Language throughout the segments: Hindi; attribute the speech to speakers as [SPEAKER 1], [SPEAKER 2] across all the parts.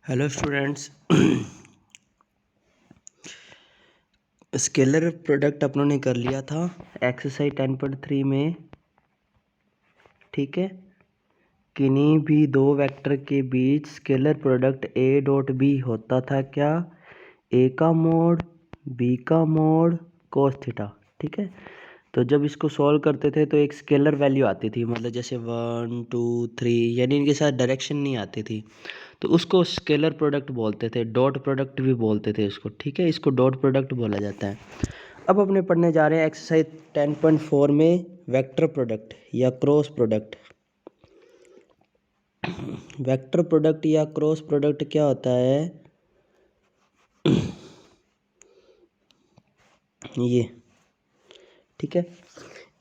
[SPEAKER 1] Hello students. स्केलर प्रोडक्ट अपनों ने कर लिया था एक्सरसाइज 10.3 में। ठीक है, किन्हीं भी दो वेक्टर के बीच scalar product A dot B होता था क्या? ए का मोड, बी का मोड, कोस थीटा। ठीक है, तो जब इसको सॉल्व करते थे तो एक स्केलर वैल्यू आती थी, मतलब जैसे 1 2 3, यानी इनके साथ डायरेक्शन नहीं आती थी, तो उसको स्केलर प्रोडक्ट बोलते थे, डॉट प्रोडक्ट भी बोलते थे इसको। ठीक है, इसको डॉट प्रोडक्ट बोला जाता है। अब अपने पढ़ने जा रहे हैं एक्सरसाइज 10.4 में वेक्टर प्रोडक्ट या क्रॉस प्रोडक्ट। वेक्टर प्रोडक्ट या क्रॉस प्रोडक्ट क्या होता है? ये ठीक है,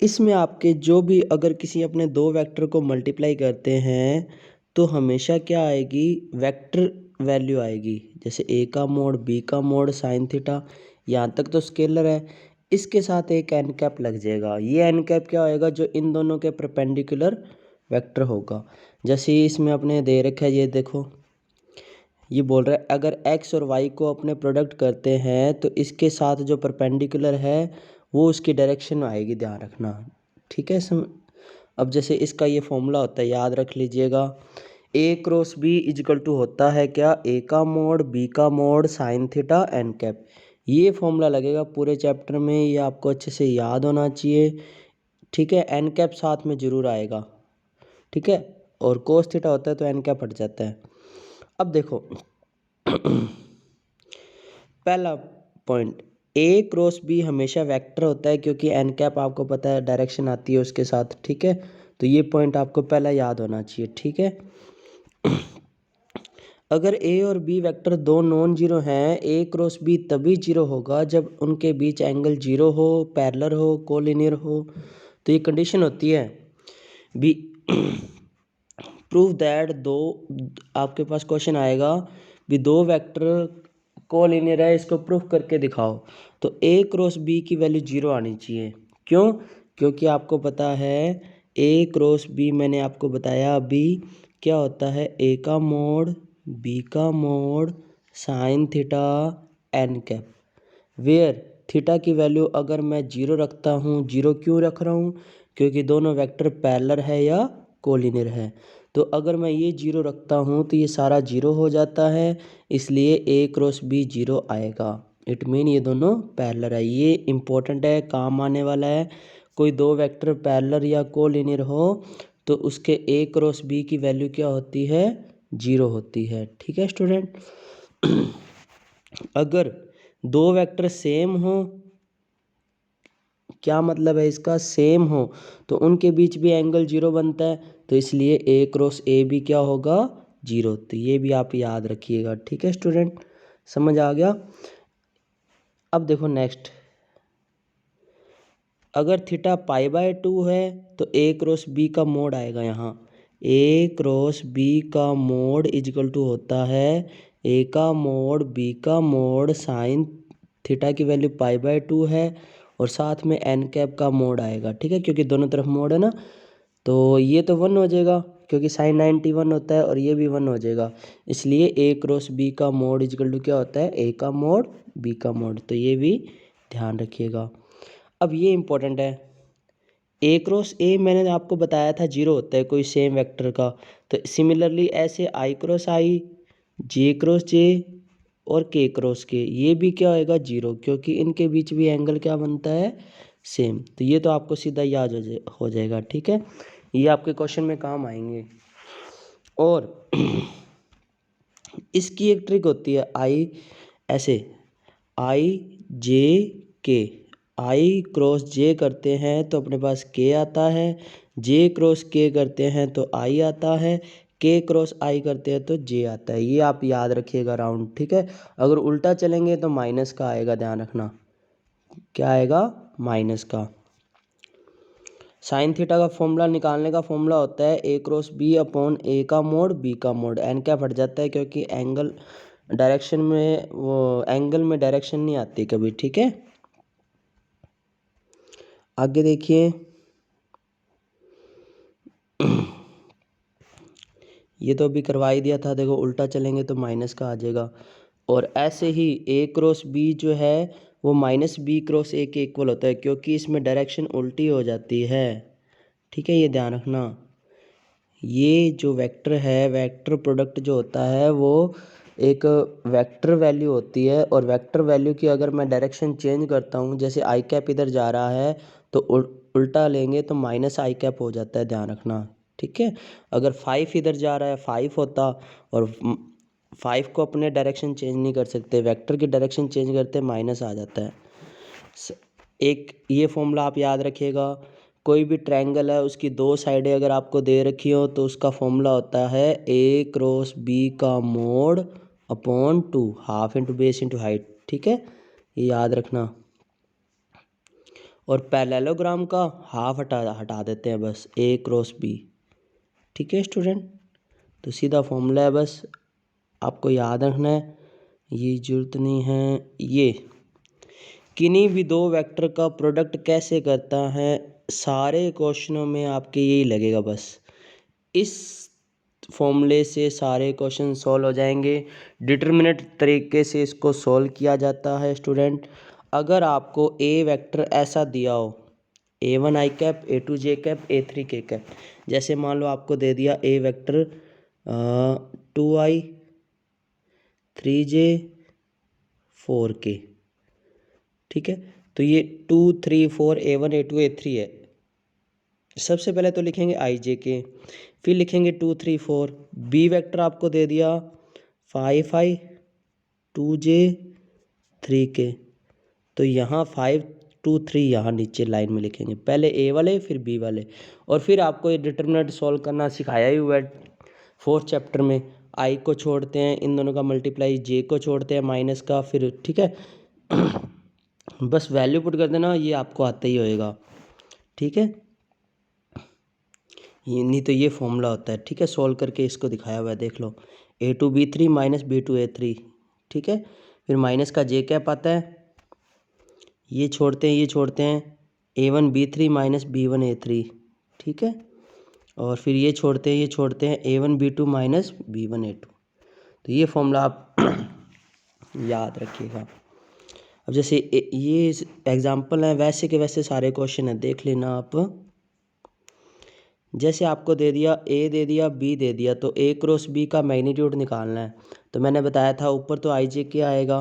[SPEAKER 1] इसमें आपके जो भी अगर किसी अपने दो वेक्टर को मल्टीप्लाई करते हैं तो हमेशा क्या आएगी? वेक्टर वैल्यू आएगी। जैसे ए का मोड, बी का मोड, साइन थीटा, यहाँ तक तो स्केलर है। इसके साथ एक एन कैप लग जाएगा। ये एन कैप क्या होएगा? जो इन दोनों के परपेंडिकुलर वेक्टर होगा। जैसे इसमें अपने दे रखा है, ये देखो, ये बोल रहा है अगर x और y को अपने प्रोडक्ट करते हैं तो इसके साथ जो परपेंडिकुलर है वो उसकी डायरेक्शन में आएगी, ध्यान रखना। ठीक है, अब जैसे इसका ये फॉर्मूला होता है, याद रख लीजिएगा। a cross b equal to होता है क्या? a का मोड, b का mod, sine theta, n cap. ये फॉर्मूला लगेगा पूरे चैप्टर में, ये आपको अच्छे से याद होना चाहिए। ठीक है, एन कैप साथ में जरूर आएगा। ठीक है, और कोस थीटा होता है तो एन कैप हट जाता है। अब देखो पहला पॉइंट, ए क्रॉस बी हमेशा वेक्टर होता है क्योंकि एन कैप आपको पता है डायरेक्शन आती है उसके साथ। ठीक है, तो ये पॉइंट आपको पहला याद होना चाहिए। ठीक है, अगर ए और बी वेक्टर दो नॉन जीरो हैं, ए क्रॉस बी तभी जीरो होगा जब उनके बीच एंगल जीरो हो, पैरेलल हो, कोलिनियर हो। तो ये कंडीशन होती है। बी प्रूव दैट दो, आपके पास क्वेश्चन आएगा भी दो वेक्टर कोलिनियर है, इसको प्रूफ करके दिखाओ। तो ए क्रॉस बी की वैल्यू जीरो आनी चाहिए। क्यों? क्योंकि आपको पता है ए क्रॉस बी, मैंने आपको बताया अभी क्या होता है। ए का मोड, बी का mod, sine theta, n cap, where theta की वैल्यू अगर मैं जीरो रखता हूँ। जीरो क्यों रख रहा हूँ? क्योंकि दोनों वेक्टर पैरेलल है या कोलिनियर है। तो अगर मैं ये जीरो रखता हूँ तो ये सारा जीरो हो जाता है, इसलिए ए क्रॉस बी जीरो आएगा। इट मीन ये दोनों पैरेलल है। ये इम्पोर्टेंट है, काम आने वाला है। कोई दो वेक्टर पैरेलल या कोलिनियर हो तो उसके ए क्रॉस बी की वैल्यू क्या होती है? जीरो होती है। ठीक है स्टूडेंट, अगर दो वेक्टर सेम हो, क्या मतलब है इसका? सेम हो, तो उनके बीच भी एंगल जीरो बनता है, तो इसलिए ए क्रॉस ए भी क्या होगा? जीरो। तो ये भी आप याद रखिएगा। ठीक है स्टूडेंट, समझ आ गया? अब देखो नेक्स्ट, अगर थीटा पाई बाय 2 है तो ए क्रॉस बी का मोड आएगा यहाँ। ए क्रॉस बी का मोड इजकल टू होता है ए का मोड, बी का मोड, साइन थीटा की वैल्यू पाई बाय 2 है, और साथ में एन कैप का मोड आएगा। ठीक है, क्योंकि दोनों तरफ मोड है ना, तो ये तो 1 हो जाएगा क्योंकि साइन 90 1 होता है, और ये भी 1 हो जाएगा। इसलिए ए क्रॉस बी का मोड इजकल टू क्या होता है? ए का मोड, बी का मोड। तो ये भी ध्यान रखिएगा। अब ये इम्पोर्टेंट है, ए क्रॉस ए मैंने आपको बताया था जीरो होता है कोई सेम वेक्टर का। तो सिमिलरली ऐसे आई क्रॉस आई, जे क्रॉस जे, और के क्रॉस के, ये भी क्या होएगा? जीरो, क्योंकि इनके बीच भी एंगल क्या बनता है? सेम। तो ये तो आपको सीधा याद हो जाएगा। ठीक है, ये आपके क्वेश्चन में काम आएंगे। और इसकी एक ट्रिक होती है, आई ऐसे आई जे के, आई क्रॉस जे करते हैं तो अपने पास के आता है, जे क्रॉस के करते हैं तो आई आता है, के क्रॉस आई करते हैं तो जे आता है। ये आप याद रखिएगा राउंड। ठीक है, अगर उल्टा चलेंगे तो माइनस का आएगा, ध्यान रखना। क्या आएगा? माइनस का। साइन थीटा का फॉर्मूला निकालने का फॉर्मूला होता है ए क्रॉस बी अपॉन ए का मोड, बी का मोड। एन क्या फट जाता है क्योंकि एंगल डायरेक्शन में, वो एंगल में डायरेक्शन नहीं आती कभी। ठीक है, आगे देखिए, ये तो अभी करवा ही दिया था, देखो उल्टा चलेंगे तो माइनस का आ जाएगा। और ऐसे ही ए क्रॉस बी जो है वो माइनस बी क्रॉस ए के इक्वल होता है, क्योंकि इसमें डायरेक्शन उल्टी हो जाती है। ठीक है, ये ध्यान रखना। ये जो वेक्टर है, वेक्टर प्रोडक्ट जो होता है वो एक वेक्टर वैल्यू होती है, और वेक्टर वैल्यू की अगर मैं डायरेक्शन चेंज करता हूँ, जैसे आई कैप इधर जा रहा है तो उल्टा लेंगे तो माइनस आई कैप हो जाता है, ध्यान रखना। ठीक है, अगर 5 इधर जा रहा है 5 होता, और 5 को अपने डायरेक्शन चेंज नहीं कर सकते, वेक्टर की डायरेक्शन चेंज करते माइनस आ जाता है। एक ये फॉर्मूला आप याद रखिएगा, कोई भी ट्रायंगल है उसकी दो साइडें अगर आपको दे रखी हो तो उसका फॉर्मूला होता है ए क्रॉस बी का mode upon 2, half into base into height. ठीक है, ये याद रखना। और पैरेललोग्राम का हाफ हटा देते हैं बस, ए क्रॉस बी। ठीक है स्टूडेंट, तो सीधा फॉर्मूला है, बस आपको याद रखना है, ये जरूरत नहीं है। ये किन्हीं भी दो वेक्टर का प्रोडक्ट कैसे करता है, सारे क्वेश्चनों में आपके यही लगेगा, बस इस फॉर्मूले से सारे क्वेश्चन सॉल्व हो जाएंगे। डिटरमिनेट तरीके से इसको सॉल्व किया जाता है स्टूडेंट। अगर आपको ए वेक्टर ऐसा दिया हो, A1 आई कैप, A2 जे कैप, A3 के कैप, जैसे मान लो आपको दे दिया ए वेक्टर 2i 3j 4k। ठीक है, तो ये 2 3 4 A1 A2 A3 है। सबसे पहले तो लिखेंगे आई जे के, फिर लिखेंगे 2 3 4। बी वेक्टर आपको दे दिया 5i 2j 3k, तो यहाँ 5 2 3 यहाँ नीचे लाइन में लिखेंगे, पहले ए वाले फिर बी वाले। और फिर आपको ये डिटरमिनेंट सॉल्व करना सिखाया ही हुआ है 4th चैप्टर में। आई को छोड़ते हैं, इन दोनों का मल्टीप्लाई, जे को छोड़ते हैं माइनस का, फिर ठीक है बस वैल्यू पुट कर देना, ये आपको आता ही होएगा। ठीक है, ये नहीं तो ये फॉर्मूला होता है। ठीक है, सॉल्व करके इसको दिखाया हुआ है, देख लो, A2 B3 minus B2 A3। ठीक है, फिर माइनस का जे कैप आता है, ये छोड़ते हैं ये छोड़ते हैं, A1 B3 minus B1 A3। ठीक है, और फिर ये छोड़ते हैं ये छोड़ते हैं, A1 B2 minus B1 A2। तो ये फॉर्मूला आप याद रखिएगा। अब जैसे ये एग्जाम्पल है, वैसे के वैसे सारे क्वेश्चन है, देख लेना आप। जैसे आपको दे दिया ए दे दिया बी दे दिया, तो ए क्रॉस बी का मैग्नीट्यूड निकालना है। तो मैंने बताया था ऊपर तो आई जे के आएगा,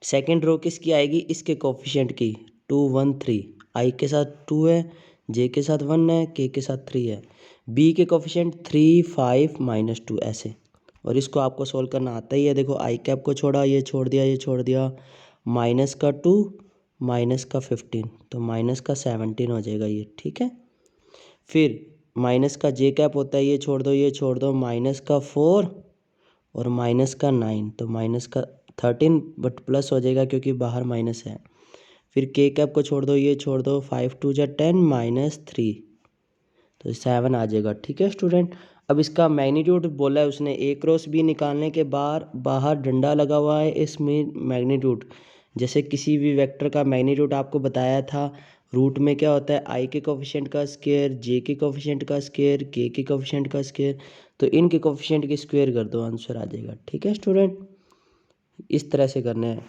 [SPEAKER 1] सेकंड रो किसकी आएगी, इसके कोफिशिएंट की 2 1 3। आई के साथ 2 है, जे के साथ 1 है, के के साथ 3 है, बी के कोफिशिएंट 3 5 माइनस 2 ऐसे। और इसको आपको सोल्व करना आता ही है। देखो आई कैप को छोड़ा, ये छोड़ दिया ये छोड़ दिया, माइनस का 2 माइनस का 15, तो माइनस का 17 हो जाएगा ये। ठीक है, फिर माइनस का जे कैप होता है, ये छोड़ दो ये छोड़ दो, माइनस का 4 और माइनस का 9, तो माइनस का 13 बट प्लस हो जाएगा क्योंकि बाहर माइनस है। फिर के कैप को छोड़ दो ये छोड़ दो, 5 2 जा 10 माइनस 3, तो 7 आ जाएगा। ठीक है स्टूडेंट, अब इसका मैग्नीट्यूड बोला है उसने, ए क्रॉस बी निकालने के बाद बाहर डंडा लगा हुआ है, इसमें मैग्नीट्यूड, जैसे किसी भी वेक्टर का मैग्नीट्यूड आपको बताया था, रूट में क्या होता है, आई के कोफिशिएंट का स्क्वायर, जे के कोफिशिएंट का स्क्वायर, के कोफिशिएंट का स्क्वायर, तो इनके कोफिशिएंट की स्क्वायर कर दो, आंसर आ जाएगा। ठीक है स्टूडेंट, इस तरह से करना है।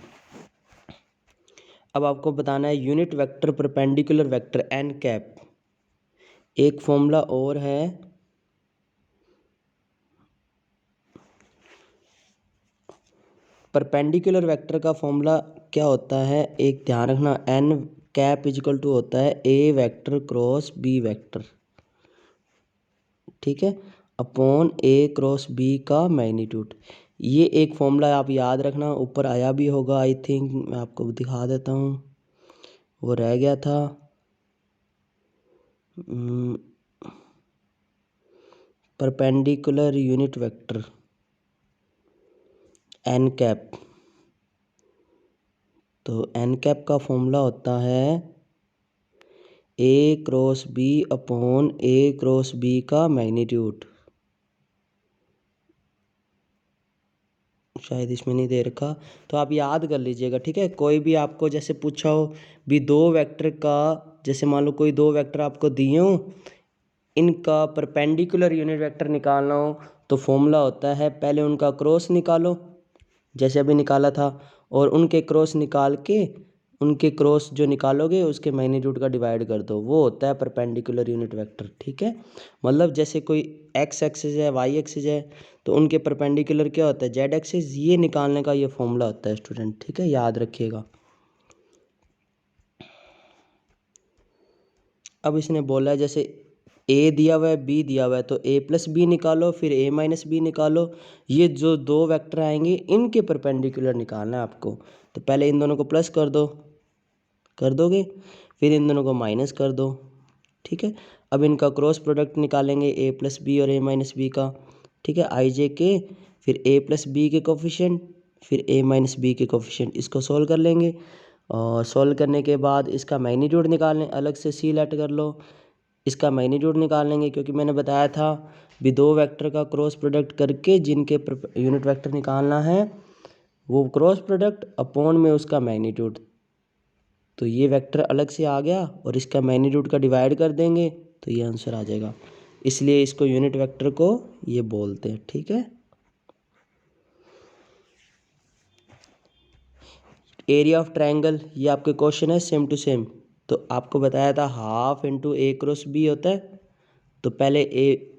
[SPEAKER 1] अब आपको बताना है unit vector perpendicular vector n cap. एक फॉर्मूला और है, परपेंडिकुलर वेक्टर का फॉर्मूला क्या होता है, एक ध्यान रखना, एन कैप इजिकल टू होता है ए वेक्टर क्रॉस बी वेक्टर। ठीक है, अपॉन ए क्रॉस बी का मैग्नीट्यूड। ये एक फॉर्मूला आप याद रखना, ऊपर आया भी होगा आई थिंक, मैं आपको दिखा देता हूँ, वो रह गया था। Perpendicular unit vector n cap, तो एन कैप का फॉर्मूला होता है a cross b upon a cross b का मैग्नीट्यूड। शायद इसमें नहीं दे रखा, तो आप याद कर लीजिएगा। ठीक है, कोई भी आपको जैसे पूछा हो भी दो वेक्टर का, जैसे मान लो कोई दो वेक्टर आपको दिए हो, इनका परपेंडिकुलर यूनिट वेक्टर निकालना हो, तो फॉर्मूला होता है पहले उनका क्रॉस निकालो जैसे अभी निकाला था, और उनके क्रॉस निकाल के उनके क्रॉस जो निकालोगे उसके मैग्नीट्यूड का डिवाइड कर दो, वो होता है परपेंडिकुलर यूनिट वेक्टर। ठीक है, मतलब जैसे कोई एक्स एक्सिस है, वाई एक्सिस है, तो उनके परपेंडिकुलर क्या होता है, जेड एक्सिस, ये निकालने का ये फॉर्मूला होता है स्टूडेंट। ठीक है, याद रखिएगा। अब इसने बोला है जैसे ए दिया हुआ है, बी दिया हुआ है, तो ए प्लस बी निकालो, फिर ए माइनस बी निकालो। ये जो दो वेक्टर आएंगे इनके परपेंडिकुलर निकालना है आपको। तो पहले इन दोनों को प्लस कर दोगे, फिर इन दोनों को माइनस कर दो। ठीक है, अब इनका क्रॉस प्रोडक्ट निकालेंगे ए प्लस बी और ए माइनस बी का। ठीक है, आई जे के, फिर ए प्लस बी के कोफिशिएंट, फिर ए माइनस बी के कोफिशिएंट, इसको सोल्व कर लेंगे। और सोल्व करने के बाद इसका मैग्नीट्यूड निकालने, अलग से सी लेट कर लो, इसका मैग्नीट्यूड निकाल लेंगे, क्योंकि मैंने बताया था भी दो वेक्टर का क्रॉस प्रोडक्ट करके जिनके यूनिट वेक्टर निकालना है, वो क्रॉस प्रोडक्ट अपॉन में उसका मैग्नीट्यूड। तो ये वेक्टर अलग से आ गया और इसका मैग्नीट्यूड का डिवाइड कर देंगे तो ये आंसर आ जाएगा। इसलिए इसको यूनिट वेक्टर को ये बोलते हैं। ठीक है, एरिया ऑफ ट्रायंगल, ये आपके क्वेश्चन है सेम टू सेम। तो आपको बताया था हाफ इंटू ए क्रॉस बी होता है। तो पहले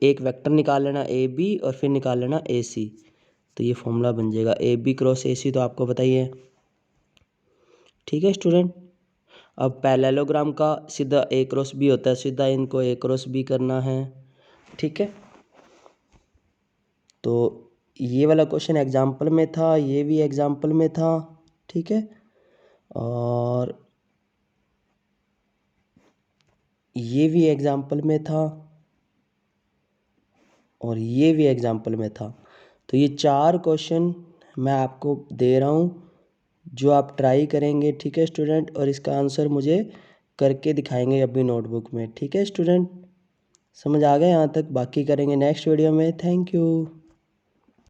[SPEAKER 1] एक वेक्टर निकाल लेना ए बी और फिर निकाल लेना ए सी, तो ये फॉर्मूला बन जाएगा ए बी क्रॉस ए सी, तो आपको बताइए। ठीक है स्टूडेंट, अब पैरेललोग्राम का सीधा ए क्रॉस बी होता है, सीधा इनको ए क्रॉस बी करना है। ठीक है, तो ये वाला क्वेश्चन एग्जाम्पल में था, ये भी एग्जाम्पल में था। ठीक है, और ये भी एग्जाम्पल में था, और ये भी एग्जाम्पल में था। तो ये चार क्वेश्चन मैं आपको दे रहा हूँ जो आप ट्राई करेंगे। ठीक है स्टूडेंट, और इसका आंसर मुझे करके दिखाएंगे अपनी नोटबुक में। ठीक है स्टूडेंट, समझ आ गया यहाँ तक? बाकी करेंगे नेक्स्ट वीडियो में। Thank you.